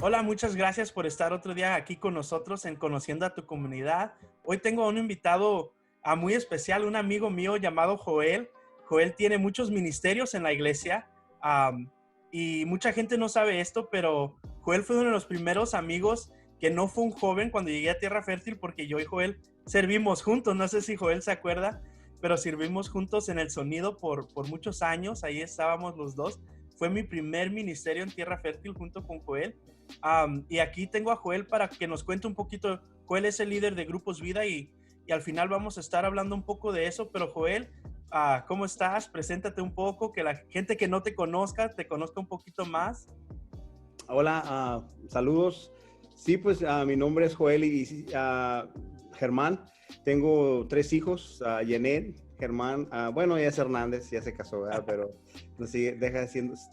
Hola, muchas gracias por estar otro día aquí con nosotros en Conociendo a tu Comunidad. Hoy tengo un invitado muy especial, un amigo mío llamado Joel. Joel tiene muchos ministerios en la iglesia y mucha gente no sabe esto, pero Joel fue uno de los primeros amigos que no fue un joven cuando llegué a Tierra Fértil, porque yo y Joel servimos juntos. No sé si Joel se acuerda, pero servimos juntos en el sonido por muchos años. Ahí estábamos los dos. Fue mi primer ministerio en Tierra Fértil junto con Joel. Y aquí tengo a Joel para que nos cuente un poquito. Joel es el líder de Grupos Vida y al final vamos a estar hablando un poco de eso. Pero Joel, ¿cómo estás? Preséntate un poco, que la gente que no te conozca un poquito más. Hola, saludos. Sí, pues mi nombre es Joel y Germán. Tengo 3 hijos, Yenet, Germán, bueno, ella es Hernández, ya se casó, ¿verdad? Pero no,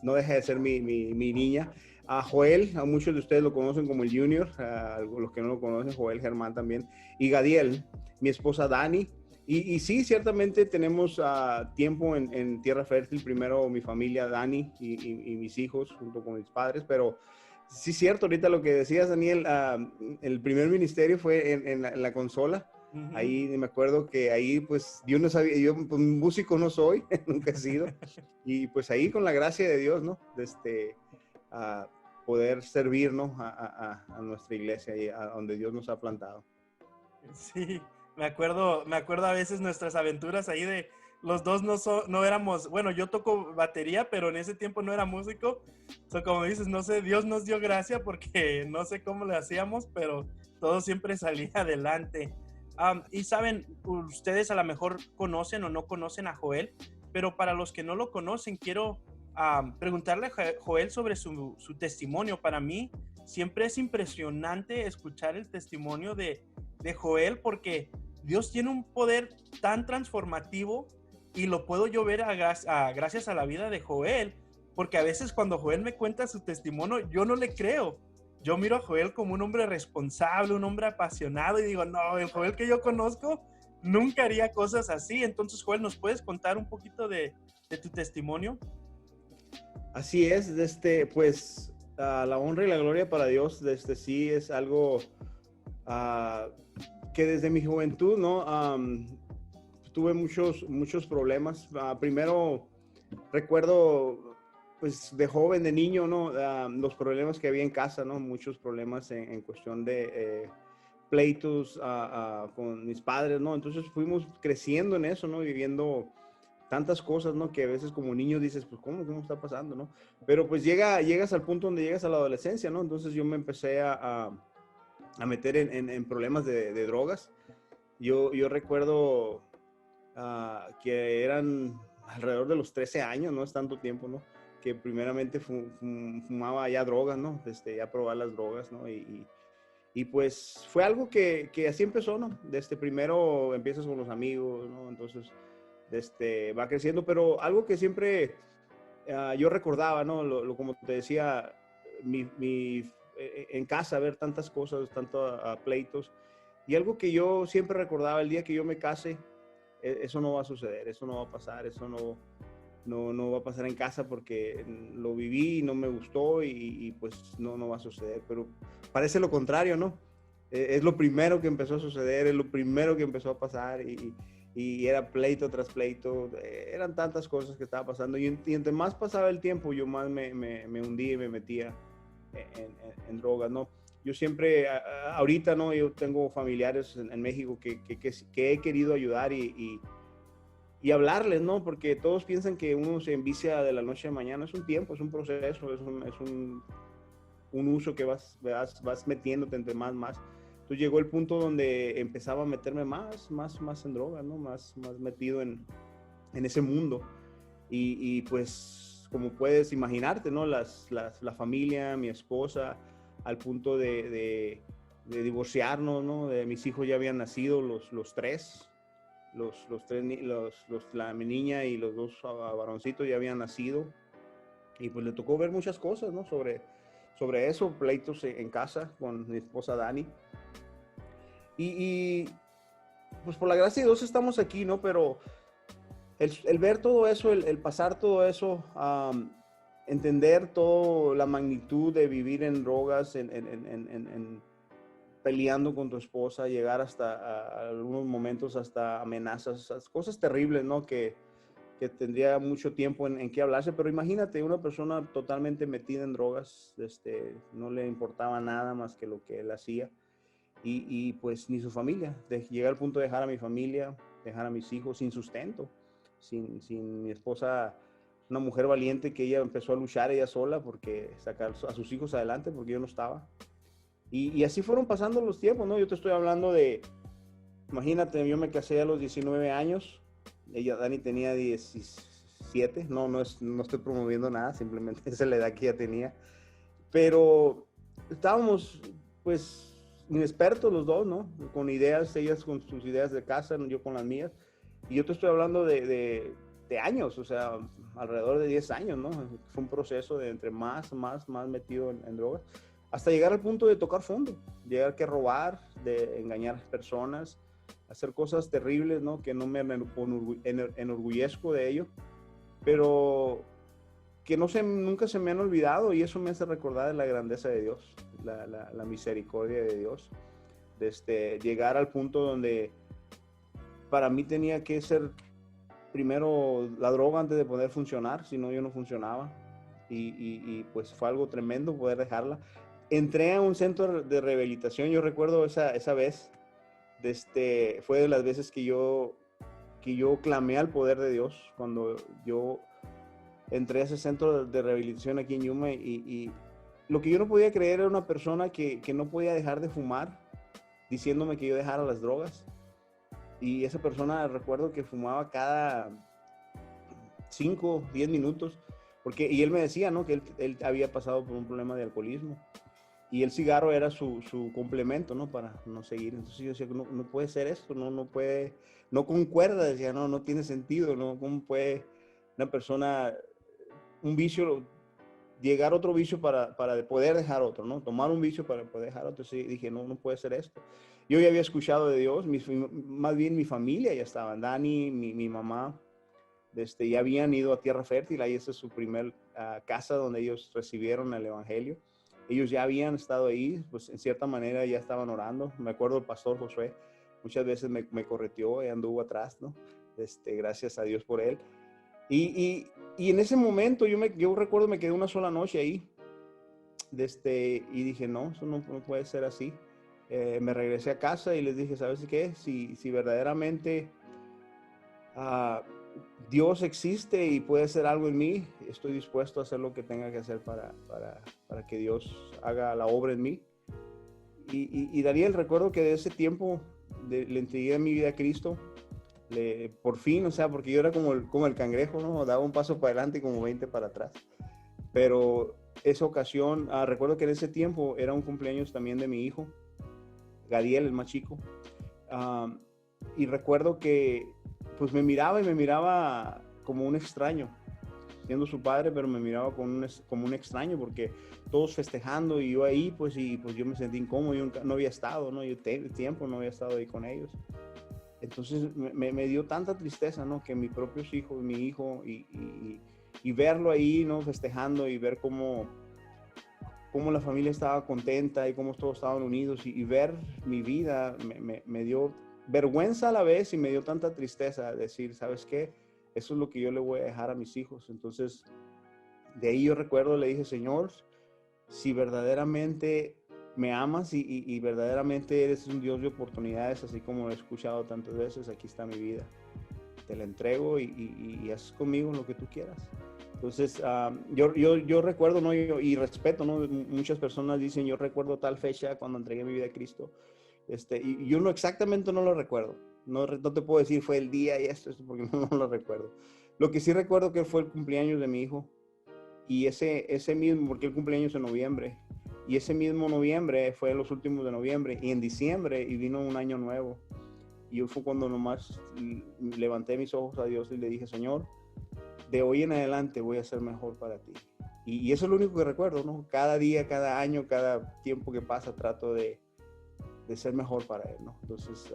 no deja de ser mi niña. Joel, a muchos de ustedes lo conocen como el Junior, los que no lo conocen, Joel, Germán también. Y Gadiel, mi esposa Dani. Y sí, ciertamente tenemos tiempo en Tierra Fértil. Primero mi familia, Dani y mis hijos, junto con mis padres. Pero sí, cierto, ahorita lo que decías, Daniel, el primer ministerio fue en la consola. Uh-huh. Ahí me acuerdo que ahí, pues, yo no sabía, yo pues, músico no soy, nunca he sido. Y pues ahí, con la gracia de Dios, ¿no? A poder servir, ¿no? A nuestra iglesia y a donde Dios nos ha plantado. Sí, me acuerdo a veces nuestras aventuras ahí de los dos no éramos, bueno, yo toco batería, pero en ese tiempo no era músico. Como dices, no sé, Dios nos dio gracia porque no sé cómo le hacíamos, pero todo siempre salía adelante. Y saben, ustedes a lo mejor conocen o no conocen a Joel, pero para los que no lo conocen, quiero preguntarle a Joel sobre su testimonio. Para mí siempre es impresionante escuchar el testimonio de Joel, porque Dios tiene un poder tan transformativo y lo puedo yo ver gracias a la vida de Joel, porque a veces cuando Joel me cuenta su testimonio, yo no le creo. Yo miro a Joel como un hombre responsable, un hombre apasionado y digo, no, el Joel que yo conozco nunca haría cosas así. Entonces, Joel, ¿nos puedes contar un poquito de tu testimonio? Así es, pues la honra y la gloria para Dios, sí es algo que desde mi juventud, ¿no? Tuve muchos problemas. Primero, recuerdo, pues de joven, de niño, ¿no? Los problemas que había en casa, ¿no? Muchos problemas en cuestión de pleitos con mis padres, ¿no? Entonces fuimos creciendo en eso, ¿no? Viviendo tantas cosas, ¿no? Que a veces como niño dices, pues, ¿cómo está pasando, no? Pero pues llegas al punto donde llegas a la adolescencia, ¿no? Entonces yo me empecé a meter en problemas de drogas. Yo recuerdo que eran alrededor de los 13 años, no es tanto tiempo, ¿no? Que primeramente fumaba ya drogas, ¿no? Ya probar las drogas, ¿no? Y pues fue algo que así empezó, ¿no? Primero empiezas con los amigos, ¿no? Entonces va creciendo, pero algo que siempre yo recordaba, ¿no? Como te decía, en casa ver tantas cosas, tantos pleitos, y algo que yo siempre recordaba, el día que yo me case, eso no va a suceder, eso no va a pasar, eso no va a pasar en casa porque lo viví y no me gustó y pues no va a suceder, pero parece lo contrario, ¿no? Es lo primero que empezó a suceder, es lo primero que empezó a pasar y era pleito tras pleito, eran tantas cosas que estaba pasando y entre más pasaba el tiempo yo más me hundía y me metía en drogas, ¿no? Yo siempre, ahorita, ¿no? Yo tengo familiares en México que he querido ayudar y hablarles, ¿no? Porque todos piensan que uno se envicia de la noche a mañana. Es un tiempo, es un proceso, es un uso que vas metiéndote entre más. Entonces llegó el punto donde empezaba a meterme más en droga, ¿no? Más metido en ese mundo. Y pues, como puedes imaginarte, ¿no? La familia, mi esposa, al punto de divorciarnos, ¿no? Mis hijos ya habían nacido, los tres. Mi niña y los dos varoncitos ya habían nacido y pues le tocó ver muchas cosas, ¿no? Sobre eso, pleitos en casa con mi esposa Dani y pues por la gracia de Dios estamos aquí, ¿no? Pero el ver todo eso, el pasar todo eso, entender toda la magnitud de vivir en drogas, peleando con tu esposa, llegar hasta a algunos momentos hasta amenazas, cosas terribles, ¿no? Que tendría mucho tiempo en qué hablarse, pero imagínate una persona totalmente metida en drogas, no le importaba nada más que lo que él hacía, y pues ni su familia, llegué al punto de dejar a mi familia, dejar a mis hijos sin sustento, sin mi esposa, una mujer valiente que ella empezó a luchar ella sola porque sacar a sus hijos adelante porque yo no estaba. Y así fueron pasando los tiempos, ¿no? Yo te estoy hablando de, imagínate, yo me casé a los 19 años, Dani tenía 17, no estoy promoviendo nada, simplemente esa es la edad que ella tenía, pero estábamos pues inexpertos los dos, ¿no? Con ideas, ellas con sus ideas de casa, yo con las mías, y yo te estoy hablando de años, o sea, alrededor de 10 años, ¿no? Fue un proceso de entre más metido en drogas, hasta llegar al punto de tocar fondo, llegar que robar, de engañar personas, hacer cosas terribles, ¿no? Que no me enorgullezco de ello, pero que nunca se me han olvidado, y eso me hace recordar de la grandeza de Dios, la misericordia de Dios, llegar al punto donde para mí tenía que ser primero la droga antes de poder funcionar, si no yo no funcionaba, y pues fue algo tremendo poder dejarla. Entré a un centro de rehabilitación, yo recuerdo esa vez, fue de las veces que yo clamé al poder de Dios, cuando yo entré a ese centro de rehabilitación aquí en Yuma, y lo que yo no podía creer era una persona que no podía dejar de fumar, diciéndome que yo dejara las drogas. Y esa persona recuerdo que fumaba cada 5, 10 minutos, y él me decía, ¿no? Que él había pasado por un problema de alcoholismo, y el cigarro era su complemento, ¿no? Para no seguir. Entonces yo decía, no puede ser esto, no puede, no concuerda, decía, no tiene sentido, ¿no? ¿Cómo puede una persona, un vicio, llegar a otro vicio para poder dejar otro, ¿no? Tomar un vicio para poder dejar otro. Entonces dije, no puede ser esto. Yo ya había escuchado de Dios, más bien mi familia ya estaba, Dani, mi mamá, ya habían ido a Tierra Fértil, ahí esa es su primer casa donde ellos recibieron el evangelio. Ellos ya habían estado ahí, pues en cierta manera ya estaban orando. Me acuerdo el pastor Josué, muchas veces me correteó y anduvo atrás, ¿no? Gracias a Dios por él. Y en ese momento yo recuerdo me quedé una sola noche ahí, y dije, no, eso no puede ser así. Me regresé a casa y les dije, ¿sabes qué? Si verdaderamente Dios existe y puede hacer algo en mí, estoy dispuesto a hacer lo que tenga que hacer para que Dios haga la obra en mí. Y Daniel, recuerdo que de ese tiempo le entregué mi vida a Cristo, por fin, o sea, porque yo era como el cangrejo, ¿no? Daba un paso para adelante y como 20 para atrás. Pero esa ocasión, recuerdo que en ese tiempo era un cumpleaños también de mi hijo, Gadiel, el más chico. Y recuerdo que pues me miraba como un extraño, siendo su padre, pero me miraba como un extraño, porque todos festejando y yo ahí, pues yo me sentí incómodo, yo no había estado, ¿no? Tiempo no había estado ahí con ellos. Entonces me dio tanta tristeza, ¿no? Que mis propios hijos, mi hijo, y verlo ahí, ¿no? Festejando, y ver cómo la familia estaba contenta y cómo todos estaban unidos, y ver mi vida me dio vergüenza a la vez, y me dio tanta tristeza decir, ¿sabes qué? Eso es lo que yo le voy a dejar a mis hijos. Entonces, de ahí yo recuerdo, le dije, Señor, si verdaderamente me amas y verdaderamente eres un Dios de oportunidades, así como lo he escuchado tantas veces, aquí está mi vida. Te la entrego y haz conmigo lo que tú quieras. Entonces, yo recuerdo, ¿no? Y respeto, ¿no? Muchas personas dicen, yo recuerdo tal fecha cuando entregué mi vida a Cristo. Y yo exactamente no lo recuerdo. No te puedo decir fue el día y esto porque no lo recuerdo. Lo que sí recuerdo que fue el cumpleaños de mi hijo. Y ese mismo, porque el cumpleaños en noviembre. Y ese mismo noviembre fue los últimos de noviembre. Y en diciembre, y vino un año nuevo. Y yo fue cuando nomás levanté mis ojos a Dios y le dije, Señor, de hoy en adelante voy a ser mejor para ti. Y eso es lo único que recuerdo, ¿no? Cada día, cada año, cada tiempo que pasa, trato de ser mejor para él, ¿no? Entonces,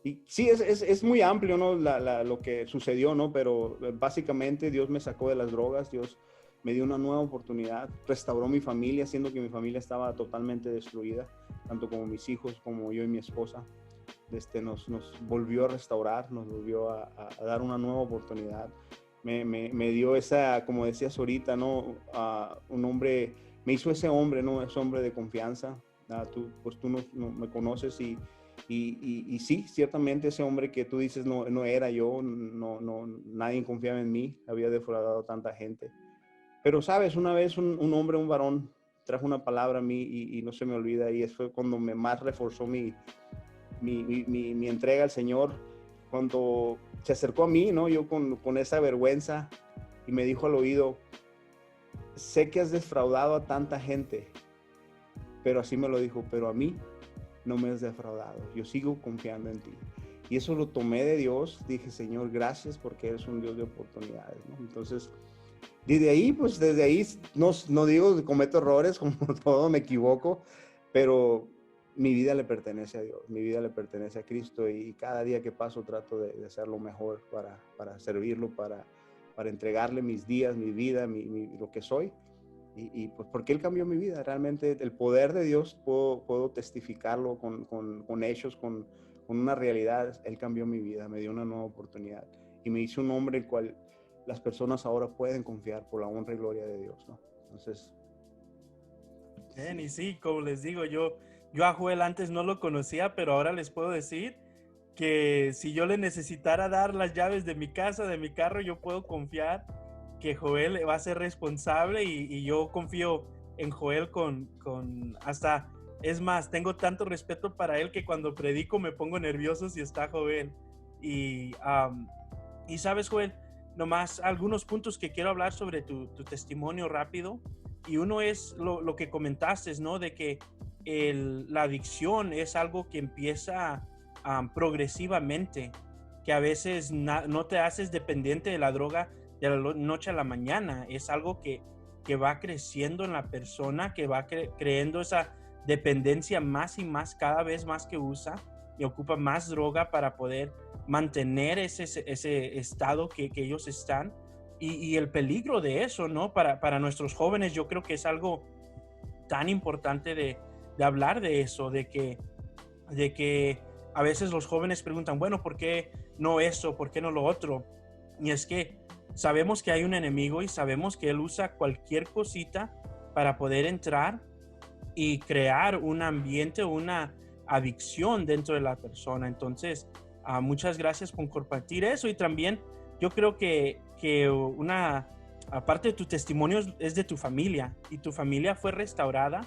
y sí, es muy amplio, ¿no? Lo que sucedió, ¿no? Pero básicamente Dios me sacó de las drogas, Dios me dio una nueva oportunidad, restauró mi familia, siendo que mi familia estaba totalmente destruida, tanto como mis hijos, como yo y mi esposa. Nos volvió a restaurar, nos volvió a dar una nueva oportunidad. Me dio esa, como decías ahorita, ¿no? Un hombre, me hizo ese hombre, ¿no? Ese hombre de confianza. Tú no me conoces y sí, ciertamente ese hombre que tú dices no era yo, nadie confiaba en mí, había defraudado a tanta gente. Pero sabes, una vez un hombre, un varón, trajo una palabra a mí y no se me olvida, y eso fue cuando más reforzó mi entrega al Señor, cuando se acercó a mí, ¿no? Yo con esa vergüenza, y me dijo al oído: sé que has defraudado a tanta gente, pero así me lo dijo, pero a mí no me has defraudado, yo sigo confiando en ti. Y eso lo tomé de Dios, dije: Señor, gracias porque eres un Dios de oportunidades, ¿no? Entonces, desde ahí, no digo que cometo errores, como todo, me equivoco, pero mi vida le pertenece a Dios, mi vida le pertenece a Cristo, y cada día que paso trato de hacerlo mejor para servirlo, para entregarle mis días, mi vida, lo que soy. Y pues porque Él cambió mi vida, realmente el poder de Dios puedo testificarlo con hechos, con una realidad. Él cambió mi vida, me dio una nueva oportunidad y me hizo un hombre el cual las personas ahora pueden confiar por la honra y gloria de Dios, ¿no? Entonces, Bien, y sí, como les digo, yo a Joel antes no lo conocía, pero ahora les puedo decir que si yo le necesitara dar las llaves de mi casa, de mi carro, yo puedo confiar que Joel va a ser responsable, y yo confío en Joel hasta, es más, tengo tanto respeto para él que cuando predico me pongo nervioso si está Joel. Y, y sabes, Joel, nomás algunos puntos que quiero hablar sobre tu testimonio rápido. Y uno es lo que comentaste, ¿no? De que la adicción es algo que empieza progresivamente, que a veces no te haces dependiente de la droga de la noche a la mañana. Es algo que va creciendo en la persona, que va creando esa dependencia más y más, cada vez más que usa y ocupa más droga para poder mantener ese estado que ellos están. Y el peligro de eso, ¿no? Para nuestros jóvenes, yo creo que es algo tan importante de hablar de eso, de que a veces los jóvenes preguntan, bueno, ¿por qué no eso? ¿Por qué no lo otro? Y es que sabemos que hay un enemigo y sabemos que él usa cualquier cosita para poder entrar y crear un ambiente, una adicción dentro de la persona. Entonces, muchas gracias por compartir eso. Y también yo creo que una aparte de tu testimonio es de tu familia, y tu familia fue restaurada.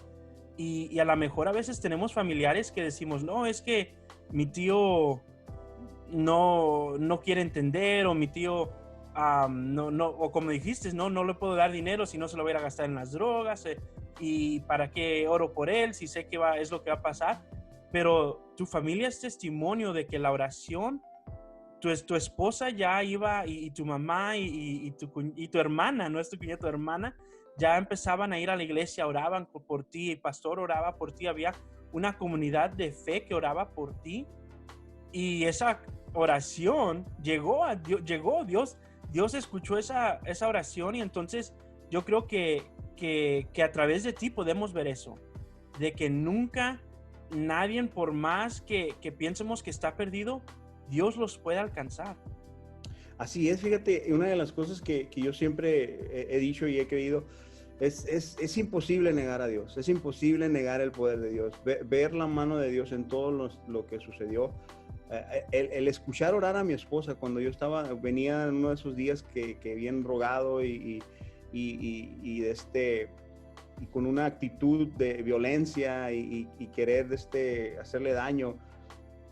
Y a lo mejor a veces tenemos familiares que decimos, no, es que mi tío no quiere entender, o mi tío o como dijiste, no le puedo dar dinero si no se lo voy a gastar en las drogas, y para qué oro por él si sé que es lo que va a pasar. Pero tu familia es testimonio de que la oración, tu esposa ya iba, y tu mamá y tu hermana, no es tu cuñada, tu hermana, ya empezaban a ir a la iglesia, oraban por ti, el pastor oraba por ti, había una comunidad de fe que oraba por ti, y esa oración llegó a Dios, Dios escuchó esa oración. Y entonces yo creo que a través de ti podemos ver eso, de que nunca nadie, por más que piensemos que está perdido, Dios los puede alcanzar. así es, fíjate, una de las cosas que yo siempre he dicho y he creído, es imposible negar a Dios, es imposible negar el poder de Dios, ver la mano de Dios en todo lo que sucedió. El escuchar orar a mi esposa cuando yo venía en uno de esos días que bien rogado y con una actitud de violencia y querer hacerle daño.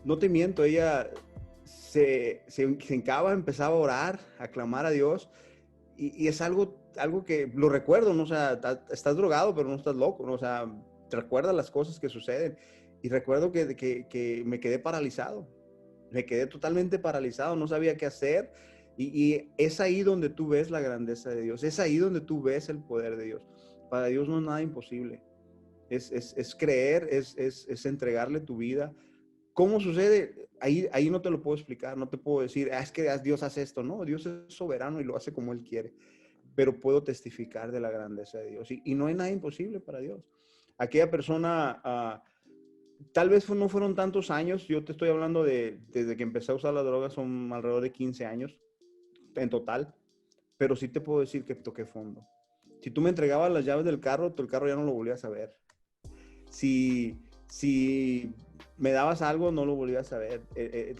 No te miento, ella se hincaba, empezaba a orar, a clamar a Dios, y es algo que lo recuerdo, ¿no? O sea, estás drogado, pero no estás loco, ¿no? O sea, te recuerdas las cosas que suceden, y recuerdo que me quedé paralizado, me quedé totalmente paralizado, no sabía qué hacer, y es ahí donde tú ves la grandeza de Dios, es ahí donde tú ves el poder de Dios. Para Dios no es nada imposible, es creer, es entregarle tu vida. ¿Cómo sucede? Ahí no te lo puedo explicar, no te puedo decir, es que Dios hace esto. No, Dios es soberano y lo hace como Él quiere. pero puedo testificar de la grandeza de Dios. Y no hay nada imposible para Dios. Aquella persona, tal vez no fueron tantos años, yo te estoy hablando desde que empecé a usar la droga, son alrededor de 15 años en total, pero sí te puedo decir que toqué fondo. Si tú me entregabas las llaves del carro, tu carro ya no lo volvías a ver. Si me dabas algo, no lo volvías a ver.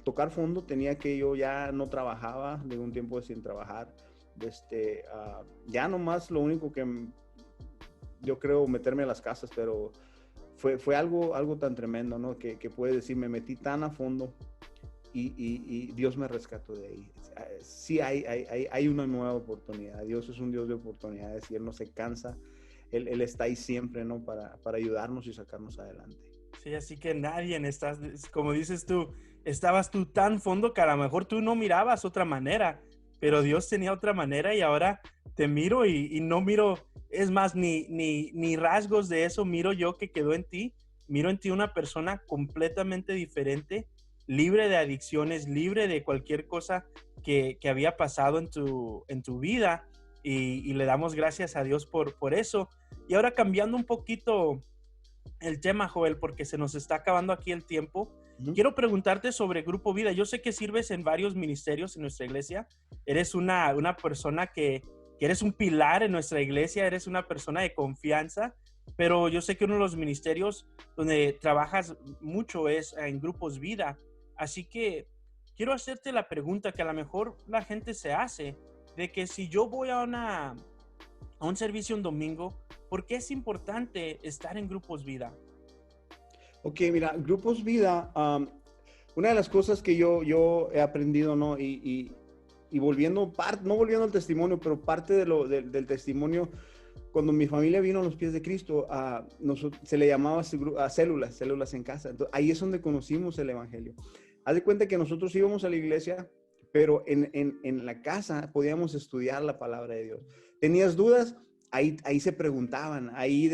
Tocar fondo tenía que yo ya no trabajaba, de un tiempo sin trabajar. Ya nomás lo único que yo creo meterme a las casas, pero fue algo tan tremendo, ¿no? Que puedes decir, me metí tan a fondo y Dios me rescató de ahí. Sí hay una nueva oportunidad. Dios es un Dios de oportunidades y Él no se cansa. Él está ahí siempre, ¿no? Para ayudarnos y sacarnos adelante. Sí, así que nadie estás, como dices tú, estabas tú tan fondo que a lo mejor tú no mirabas otra manera, pero Dios tenía otra manera y ahora te miro y no miro, es más, ni rasgos de eso miro yo que quedó en ti. Miro en ti una persona completamente diferente, libre de adicciones, libre de cualquier cosa que había pasado en tu vida y le damos gracias a Dios por eso. Y ahora cambiando un poquito el tema, Joel, porque se nos está acabando aquí el tiempo. Quiero preguntarte sobre Grupo Vida. Yo sé que sirves en varios ministerios en nuestra iglesia. Eres una persona que eres un pilar en nuestra iglesia, eres una persona de confianza, pero yo sé que uno de los ministerios donde trabajas mucho es en Grupos Vida. Así que quiero hacerte la pregunta que a lo mejor la gente se hace, de que si yo voy a un servicio un domingo, ¿por qué es importante estar en Grupos Vida? Ok, mira, Grupos Vida, una de las cosas que yo he aprendido, ¿no? Y volviendo, no volviendo al testimonio, pero parte del testimonio, cuando mi familia vino a los pies de Cristo, se le llamaba a células en casa. Entonces, ahí es donde conocimos el Evangelio. Haz de cuenta que nosotros íbamos a la iglesia, pero en la casa podíamos estudiar la palabra de Dios. ¿Tenías dudas? Ahí se preguntaban, ahí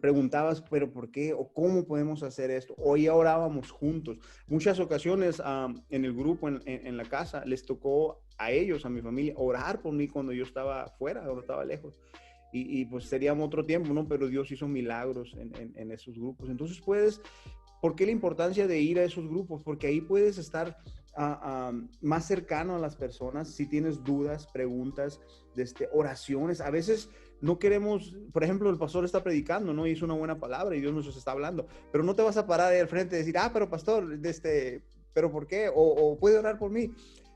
preguntabas, pero ¿por qué? ¿O cómo podemos hacer esto? Hoy orábamos juntos. Muchas ocasiones en el grupo, en la casa, les tocó a ellos, a mi familia, orar por mí cuando yo estaba fuera, cuando estaba lejos. Y pues seríamos otro tiempo, ¿no? Pero Dios hizo milagros en esos grupos. Entonces ¿por qué la importancia de ir a esos grupos? Porque ahí puedes estar más cercano a las personas. Si tienes dudas, preguntas, oraciones, a veces no queremos, por ejemplo, el pastor está predicando, ¿no? Y es una buena palabra y Dios nos está hablando, pero no te vas a parar ahí al frente y decir, pero pastor, ¿pero por qué? O puede orar por mí.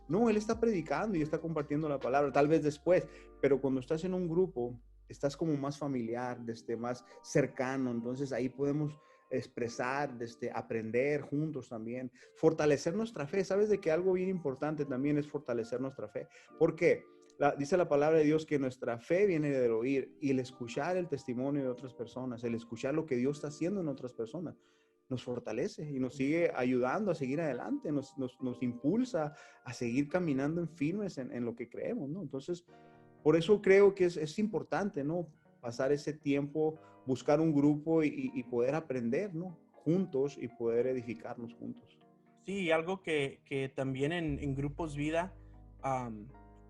No, él está predicando y está compartiendo la palabra, tal vez después, pero cuando estás en un grupo, estás como más familiar, más cercano, entonces ahí podemos expresar, aprender juntos también, fortalecer nuestra fe. ¿Sabes de que algo bien importante también es fortalecer nuestra fe? ¿Por qué? Dice la palabra de Dios que nuestra fe viene del oír, y el escuchar el testimonio de otras personas, el escuchar lo que Dios está haciendo en otras personas, nos fortalece y nos sigue ayudando a seguir adelante, nos impulsa a seguir caminando en firmes en lo que creemos, ¿no? Entonces, por eso creo que es importante, ¿no? Pasar ese tiempo, buscar un grupo y poder aprender, ¿no? Juntos, y poder edificarnos juntos. Sí, algo que también en Grupos Vida,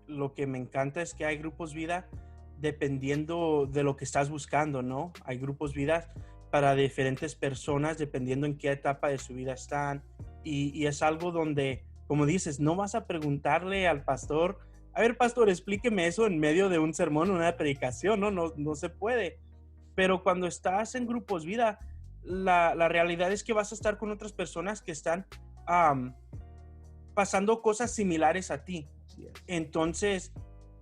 lo que me encanta es que hay Grupos Vida dependiendo de lo que estás buscando, ¿no? Hay Grupos Vida para diferentes personas dependiendo en qué etapa de su vida están. Y es algo donde, como dices, no vas a preguntarle al pastor, a ver, pastor, explíqueme eso en medio de un sermón, una predicación, ¿no? No se puede. Pero cuando estás en Grupos Vida, la realidad es que vas a estar con otras personas que están pasando cosas similares a ti. Entonces,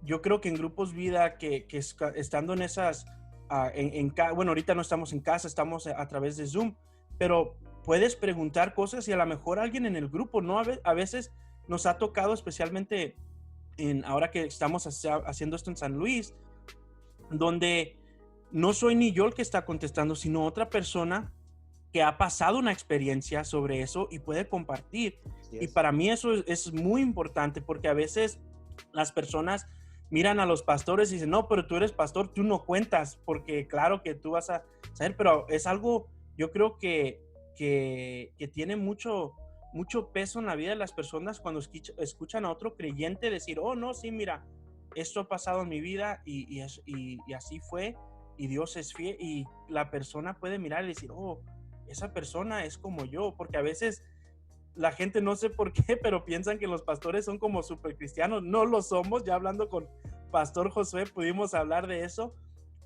yo creo que en Grupos Vida, que estando en esas, bueno, ahorita no estamos en casa, estamos a través de Zoom, pero puedes preguntar cosas y a lo mejor alguien en el grupo, ¿no? A veces nos ha tocado, especialmente ahora que estamos haciendo esto en San Luis, donde no soy ni yo el que está contestando, sino otra persona que ha pasado una experiencia sobre eso y puede compartir. Y para mí eso es muy importante, porque a veces las personas miran a los pastores y dicen, no, pero tú eres pastor, tú no cuentas, porque claro que tú vas a saber, pero es algo, yo creo que tiene mucho peso en la vida de las personas cuando escuchan a otro creyente decir, oh, no, sí, mira, esto ha pasado en mi vida y así fue, y Dios es fiel, y la persona puede mirar y decir, oh, esa persona es como yo, porque a veces la gente no sé por qué, pero piensan que los pastores son como super cristianos. No lo somos. Ya hablando con Pastor Josué pudimos hablar de eso,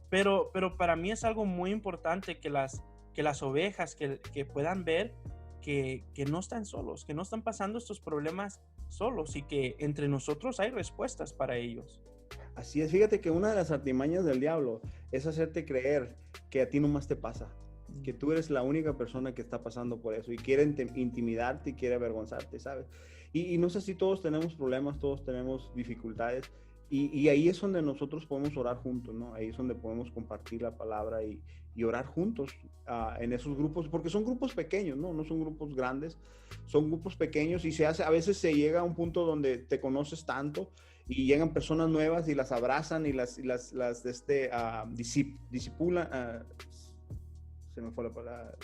pero para mí es algo muy importante que las ovejas que puedan ver que no están solos, que no están pasando estos problemas solos y que entre nosotros hay respuestas para ellos. Así es, fíjate que una de las artimañas del diablo es hacerte creer que a ti nomás te pasa, que tú eres la única persona que está pasando por eso y quiere intimidarte y quiere avergonzarte, ¿sabes? Y no sé si todos tenemos problemas, todos tenemos dificultades y ahí es donde nosotros podemos orar juntos, ¿no? Ahí es donde podemos compartir la palabra y orar juntos en esos grupos, porque son grupos pequeños, ¿no? No son grupos grandes, son grupos pequeños y a veces se llega a un punto donde te conoces tanto y llegan personas nuevas y las abrazan y las disipulan, se me fue la palabra,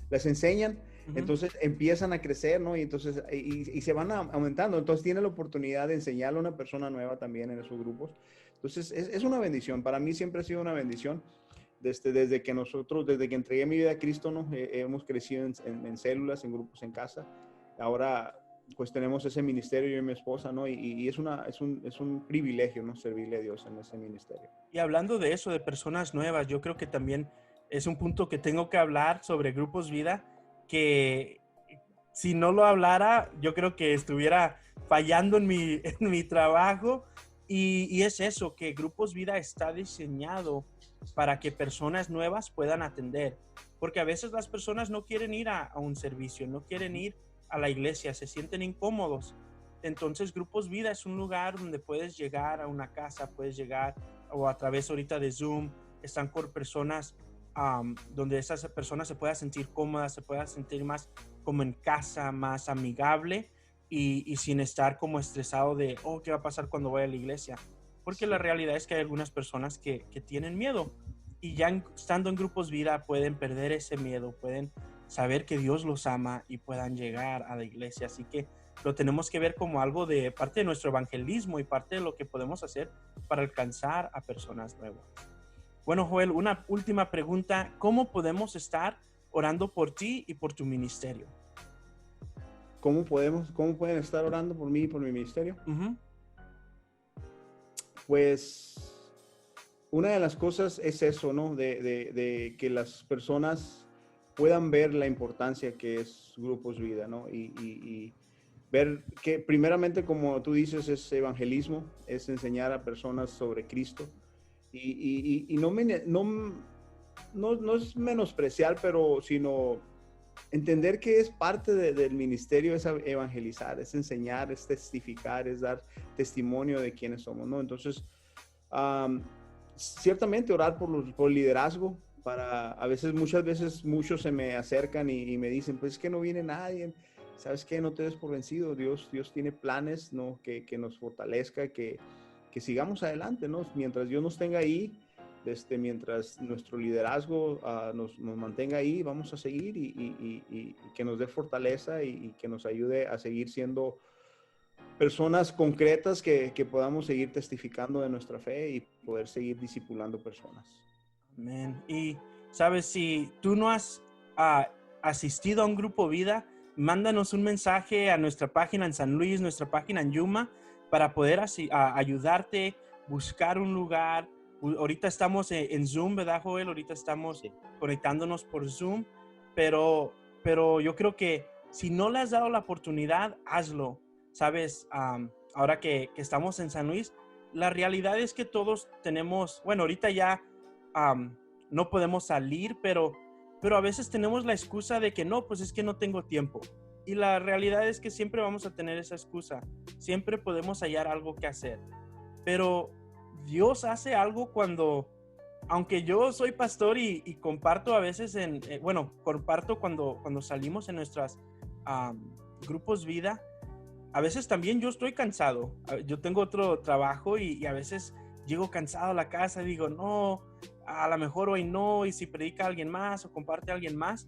les enseñan, entonces empiezan a crecer, ¿no? Y entonces, y se van aumentando, entonces tiene la oportunidad de enseñarle a una persona nueva también en esos grupos. Entonces, es una bendición, para mí siempre ha sido una bendición, desde que entregué mi vida a Cristo, ¿no? Hemos crecido en células, en grupos en casa, ahora pues tenemos ese ministerio yo y mi esposa, ¿no? Y es un privilegio, ¿no? Servirle a Dios en ese ministerio. Y hablando de eso, de personas nuevas, yo creo que también es un punto que tengo que hablar sobre Grupos Vida, que si no lo hablara, yo creo que estuviera fallando en mi trabajo. Y es eso, que Grupos Vida está diseñado para que personas nuevas puedan atender. Porque a veces las personas no quieren ir a un servicio, no quieren ir a la iglesia, se sienten incómodos. Entonces Grupos Vida es un lugar donde puedes llegar a una casa, puedes llegar o a través ahorita de Zoom, están con personas donde esas personas se puedan sentir cómodas, se puedan sentir más como en casa, más amigable y sin estar como estresado de, oh, ¿qué va a pasar cuando voy a la iglesia? Porque la realidad es que hay algunas personas que tienen miedo y ya estando en Grupos Vida pueden perder ese miedo, pueden saber que Dios los ama y puedan llegar a la iglesia. Así que lo tenemos que ver como algo de parte de nuestro evangelismo y parte de lo que podemos hacer para alcanzar a personas nuevas. Bueno, Joel, una última pregunta. ¿Cómo podemos estar orando por ti y por tu ministerio? ¿Cómo pueden estar orando por mí y por mi ministerio? Pues una de las cosas es eso, ¿no? De que las personas puedan ver la importancia que es Grupos Vida, ¿no? Y ver que primeramente, como tú dices, es evangelismo, es enseñar a personas sobre Cristo. Y no es menospreciar, pero sino entender que es parte del ministerio, es evangelizar, es enseñar, es testificar, es dar testimonio de quiénes somos, ¿no? Entonces, ciertamente orar por liderazgo, muchas veces muchos se me acercan y me dicen, pues es que no viene nadie, ¿sabes qué? No te des por vencido, Dios tiene planes, ¿no? Que nos fortalezca, que sigamos adelante, ¿no? Mientras Dios nos tenga ahí, mientras nuestro liderazgo nos mantenga ahí, vamos a seguir y que nos dé fortaleza y que nos ayude a seguir siendo personas concretas que podamos seguir testificando de nuestra fe y poder seguir discipulando personas. Amén. Y, ¿sabes? Si tú no has asistido a un Grupo Vida, mándanos un mensaje a nuestra página en San Luis, nuestra página en Yuma, para poder ayudarte, buscar un lugar. Ahorita estamos en Zoom, ¿verdad, Joel? Ahorita estamos conectándonos por Zoom, pero yo creo que si no le has dado la oportunidad, hazlo. ¿Sabes? Ahora que estamos en San Luis, la realidad es que todos tenemos, bueno, ahorita ya no podemos salir, pero a veces tenemos la excusa de que no, pues es que no tengo tiempo. Y la realidad es que siempre vamos a tener esa excusa. Siempre podemos hallar algo que hacer. Pero Dios hace algo cuando, aunque yo soy pastor y comparto a veces comparto cuando salimos en nuestros grupos vida, a veces también yo estoy cansado. Yo tengo otro trabajo y a veces llego cansado a la casa y digo, no, a lo mejor hoy no, y si predica alguien más o comparte a alguien más.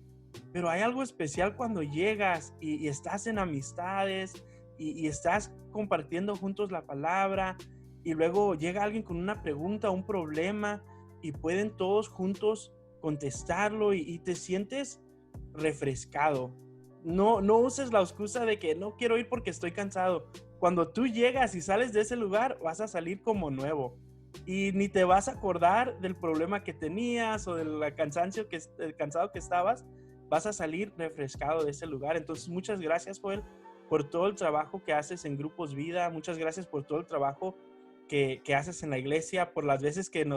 Pero hay algo especial cuando llegas y estás en amistades y estás compartiendo juntos la palabra y luego llega alguien con una pregunta, un problema, y pueden todos juntos contestarlo y te sientes refrescado. No uses la excusa de que no quiero ir porque estoy cansado. Cuando tú llegas y sales de ese lugar, vas a salir como nuevo. Y ni te vas a acordar del problema que tenías o del cansado que estabas. Vas a salir refrescado de ese lugar. Entonces, muchas gracias, Joel, por todo el trabajo que haces en Grupos Vida. Muchas gracias por todo el trabajo que haces en la iglesia, por las veces que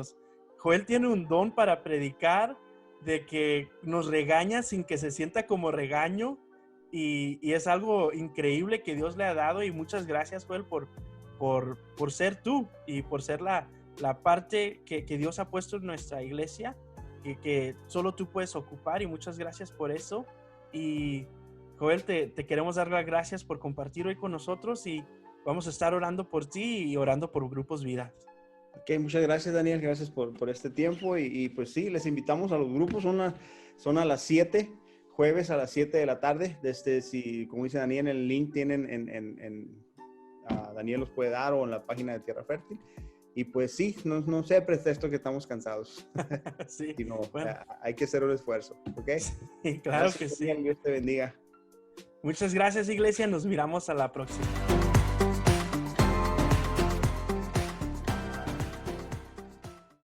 Joel tiene un don para predicar, de que nos regaña sin que se sienta como regaño, y es algo increíble que Dios le ha dado. Y muchas gracias, Joel, por ser tú y por ser la parte que Dios ha puesto en nuestra iglesia, que solo tú puedes ocupar, y muchas gracias por eso. Y Joel, te queremos dar las gracias por compartir hoy con nosotros, y vamos a estar orando por ti y orando por Grupos Vida. Ok, muchas gracias, Daniel, gracias por este tiempo, y pues sí, les invitamos a los grupos, son a las 7, jueves a las 7 de la tarde, si, como dice Daniel, en el link tienen Daniel los puede dar, o en la página de Tierra Fértil. Y pues sí, no sea pretexto que estamos cansados. Sí, sino, bueno. hay que hacer un esfuerzo, ¿ok? Sí, claro. Gracias, que sí. Dios te bendiga. Muchas gracias, iglesia. Nos miramos a la próxima.